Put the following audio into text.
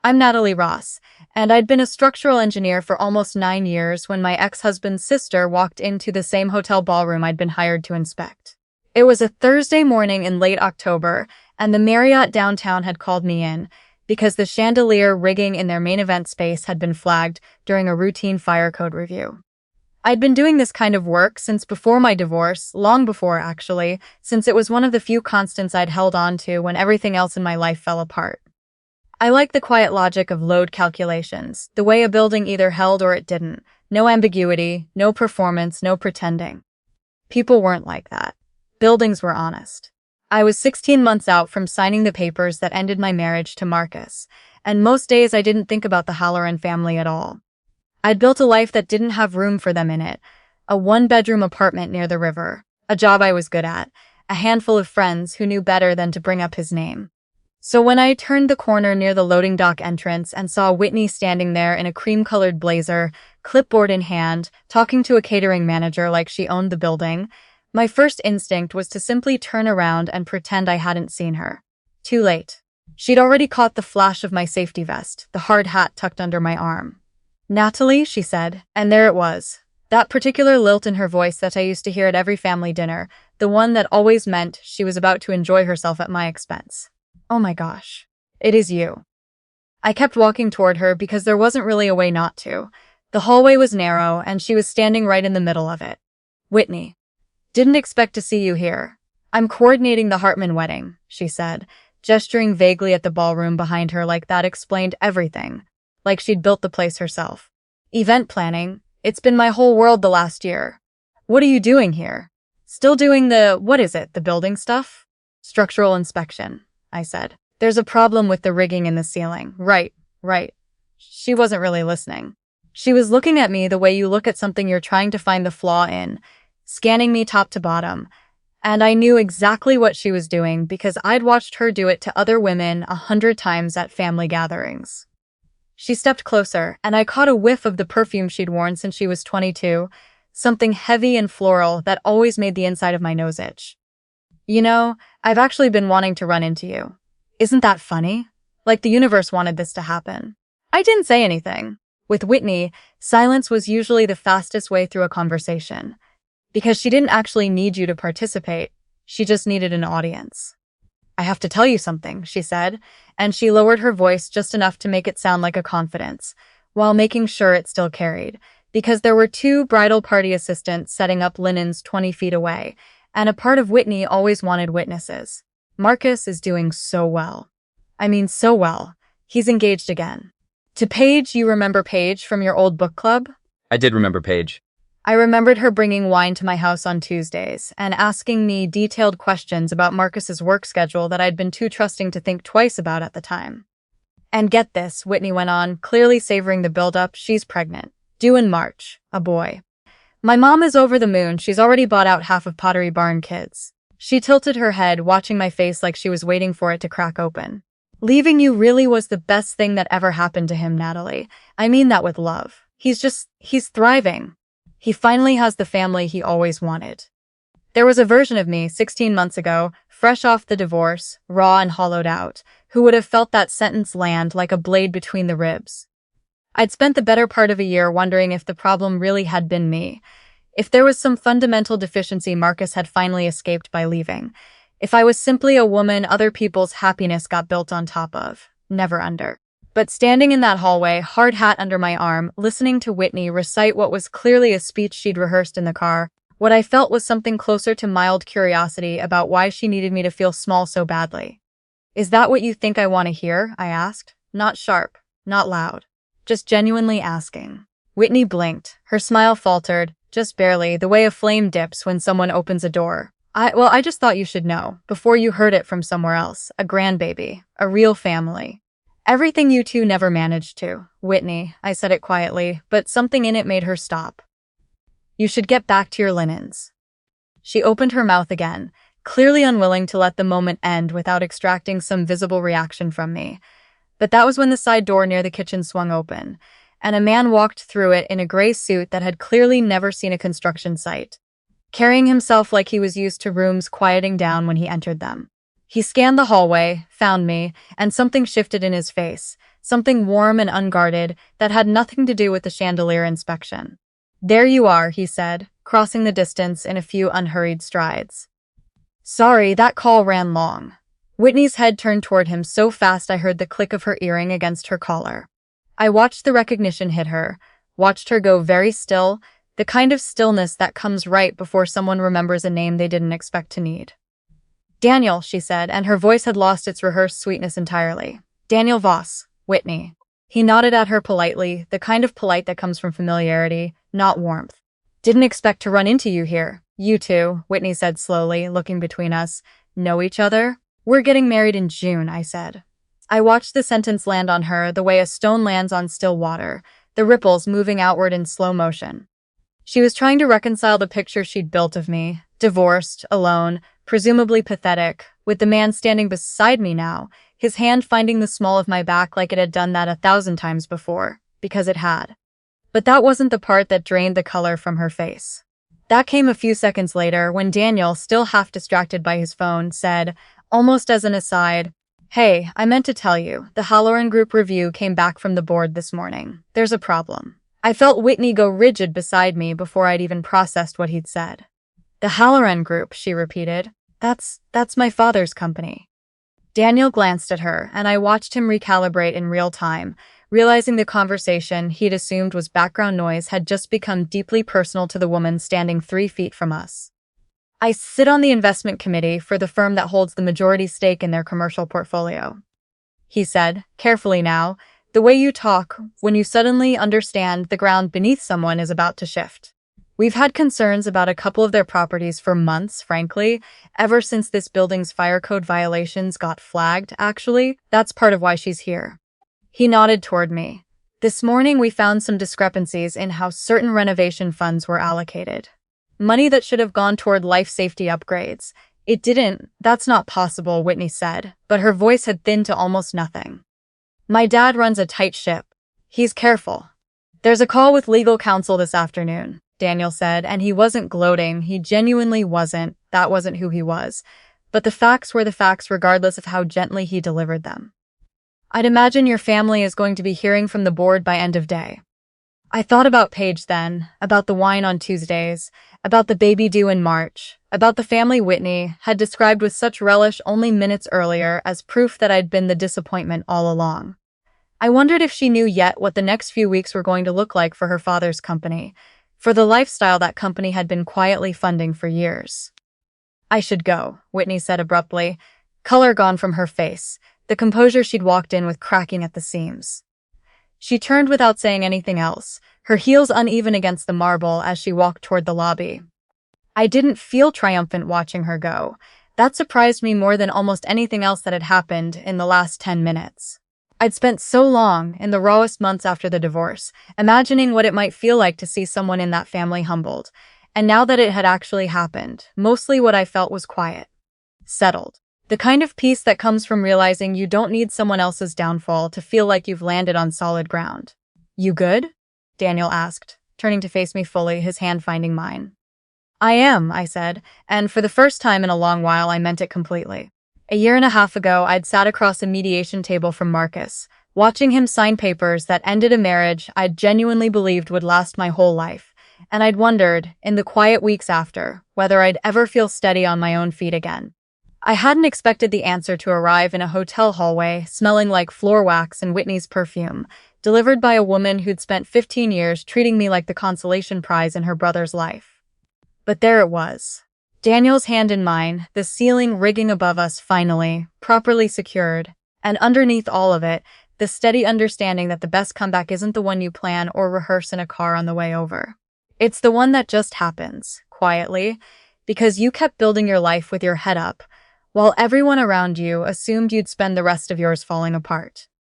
I'm Natalie Ross, and I'd been a structural engineer for almost 9 years when my ex-husband's sister walked into the same hotel ballroom I'd been hired to inspect. It was a Thursday morning in late October, and the Marriott downtown had called me in because the chandelier rigging in their main event space had been flagged during a routine fire code review. I'd been doing this kind of work since before my divorce, long before actually, since it was one of the few constants I'd held on to when everything else in my life fell apart. I like the quiet logic of load calculations, the way a building either held or it didn't. No ambiguity, no performance, no pretending. People weren't like that. Buildings were honest. I was 16 months out from signing the papers that ended my marriage to Marcus, and most days I didn't think about the Halloran family at all. I'd built a life that didn't have room for them in it, a one-bedroom apartment near the river, a job I was good at, a handful of friends who knew better than to bring up his name. So when I turned the corner near the loading dock entrance and saw Whitney standing there in a cream-colored blazer, clipboard in hand, talking to a catering manager like she owned the building, my first instinct was to simply turn around and pretend I hadn't seen her. Too late. She'd already caught the flash of my safety vest, the hard hat tucked under my arm. "Natalie," she said, and there it was. That particular lilt in her voice that I used to hear at every family dinner, the one that always meant she was about to enjoy herself at my expense. "Oh my gosh. It is you." I kept walking toward her because there wasn't really a way not to. The hallway was narrow, and she was standing right in the middle of it. "Whitney. Didn't expect to see you here. I'm coordinating the Hartman wedding," she said, gesturing vaguely at the ballroom behind her like that explained everything, like she'd built the place herself. "Event planning. It's been my whole world the last year. What are you doing here? Still doing the building stuff?" "Structural inspection," I said. "There's a problem with the rigging in the ceiling." Right. She wasn't really listening. She was looking at me the way you look at something you're trying to find the flaw in, scanning me top to bottom. And I knew exactly what she was doing because I'd watched her do it to other women 100 times at family gatherings. She stepped closer, and I caught a whiff of the perfume she'd worn since she was 22, something heavy and floral that always made the inside of my nose itch. "You know, I've actually been wanting to run into you. Isn't that funny? Like the universe wanted this to happen." I didn't say anything. With Whitney, silence was usually the fastest way through a conversation. Because she didn't actually need you to participate, she just needed an audience. "I have to tell you something," she said, and she lowered her voice just enough to make it sound like a confidence, while making sure it still carried, because there were two bridal party assistants setting up linens 20 feet away, and a part of Whitney always wanted witnesses. "Marcus is doing so well. I mean so well. He's engaged again. To Paige. You remember Paige from your old book club?" I did remember Paige. I remembered her bringing wine to my house on Tuesdays and asking me detailed questions about Marcus's work schedule that I'd been too trusting to think twice about at the time. "And get this," Whitney went on, clearly savoring the build-up, "she's pregnant. Due in March. A boy. My mom is over the moon. She's already bought out half of Pottery Barn Kids." She tilted her head, watching my face like she was waiting for it to crack open. "Leaving you really was the best thing that ever happened to him, Natalie. I mean that with love. He's thriving. He finally has the family he always wanted." There was a version of me 16 months ago, fresh off the divorce, raw and hollowed out, who would have felt that sentence land like a blade between the ribs. I'd spent the better part of a year wondering if the problem really had been me, if there was some fundamental deficiency Marcus had finally escaped by leaving, if I was simply a woman other people's happiness got built on top of, never under. But standing in that hallway, hard hat under my arm, listening to Whitney recite what was clearly a speech she'd rehearsed in the car, what I felt was something closer to mild curiosity about why she needed me to feel small so badly. "Is that what you think I want to hear?" I asked. Not sharp, not loud, just genuinely asking. Whitney blinked. Her smile faltered, just barely, the way a flame dips when someone opens a door. I just thought you should know, before you heard it from somewhere else, a grandbaby, a real family. Everything you two never managed to." "Whitney," I said it quietly, but something in it made her stop. "You should get back to your linens." She opened her mouth again, clearly unwilling to let the moment end without extracting some visible reaction from me. But that was when the side door near the kitchen swung open, and a man walked through it in a gray suit that had clearly never seen a construction site, carrying himself like he was used to rooms quieting down when he entered them. He scanned the hallway, found me, and something shifted in his face, something warm and unguarded that had nothing to do with the chandelier inspection. "There you are," he said, crossing the distance in a few unhurried strides. "Sorry, that call ran long." Whitney's head turned toward him so fast I heard the click of her earring against her collar. I watched the recognition hit her, watched her go very still, the kind of stillness that comes right before someone remembers a name they didn't expect to need. "Daniel," she said, and her voice had lost its rehearsed sweetness entirely. "Daniel Voss, Whitney." He nodded at her politely, the kind of polite that comes from familiarity, not warmth. "Didn't expect to run into you here." "You two," Whitney said slowly, looking between us. "Know each other?" "We're getting married in June," I said. I watched the sentence land on her the way a stone lands on still water, the ripples moving outward in slow motion. She was trying to reconcile the picture she'd built of me, divorced, alone, presumably pathetic, with the man standing beside me now, his hand finding the small of my back like it had done that 1,000 times before, because it had. But that wasn't the part that drained the color from her face. That came a few seconds later when Daniel, still half distracted by his phone, said, almost as an aside, "Hey, I meant to tell you, the Halloran Group review came back from the board this morning. There's a problem." I felt Whitney go rigid beside me before I'd even processed what he'd said. "The Halloran Group," she repeated. That's my father's company." Daniel glanced at her, and I watched him recalibrate in real time, realizing the conversation he'd assumed was background noise had just become deeply personal to the woman standing 3 feet from us. "I sit on the investment committee for the firm that holds the majority stake in their commercial portfolio," he said, carefully now, "the way you talk when you suddenly understand the ground beneath someone is about to shift. We've had concerns about a couple of their properties for months, frankly, ever since this building's fire code violations got flagged, actually. That's part of why she's here." He nodded toward me. "This morning we found some discrepancies in how certain renovation funds were allocated. Money that should have gone toward life safety upgrades. It didn't." "That's not possible," Whitney said, but her voice had thinned to almost nothing. "My dad runs a tight ship. He's careful." "There's a call with legal counsel this afternoon," Daniel said, and he wasn't gloating, he genuinely wasn't, that wasn't who he was. But the facts were the facts regardless of how gently he delivered them. "I'd imagine your family is going to be hearing from the board by end of day." I thought about Paige then, about the wine on Tuesdays, about the baby due in March, about the family Whitney had described with such relish only minutes earlier as proof that I'd been the disappointment all along. I wondered if she knew yet what the next few weeks were going to look like for her father's company, for the lifestyle that company had been quietly funding for years. "I should go," Whitney said abruptly, color gone from her face, the composure she'd walked in with cracking at the seams. She turned without saying anything else, her heels uneven against the marble as she walked toward the lobby. I didn't feel triumphant watching her go. That surprised me more than almost anything else that had happened in the last 10 minutes. I'd spent so long, in the rawest months after the divorce, imagining what it might feel like to see someone in that family humbled, and now that it had actually happened, mostly what I felt was quiet. Settled. The kind of peace that comes from realizing you don't need someone else's downfall to feel like you've landed on solid ground. "You good?" Daniel asked, turning to face me fully, his hand finding mine. "I am," I said, and for the first time in a long while I meant it completely. A year and a half ago, I'd sat across a mediation table from Marcus, watching him sign papers that ended a marriage I'd genuinely believed would last my whole life, and I'd wondered, in the quiet weeks after, whether I'd ever feel steady on my own feet again. I hadn't expected the answer to arrive in a hotel hallway, smelling like floor wax and Whitney's perfume, delivered by a woman who'd spent 15 years treating me like the consolation prize in her brother's life. But there it was. Daniel's hand in mine, the ceiling rigging above us finally, properly secured, and underneath all of it, the steady understanding that the best comeback isn't the one you plan or rehearse in a car on the way over. It's the one that just happens, quietly, because you kept building your life with your head up, while everyone around you assumed you'd spend the rest of yours falling apart.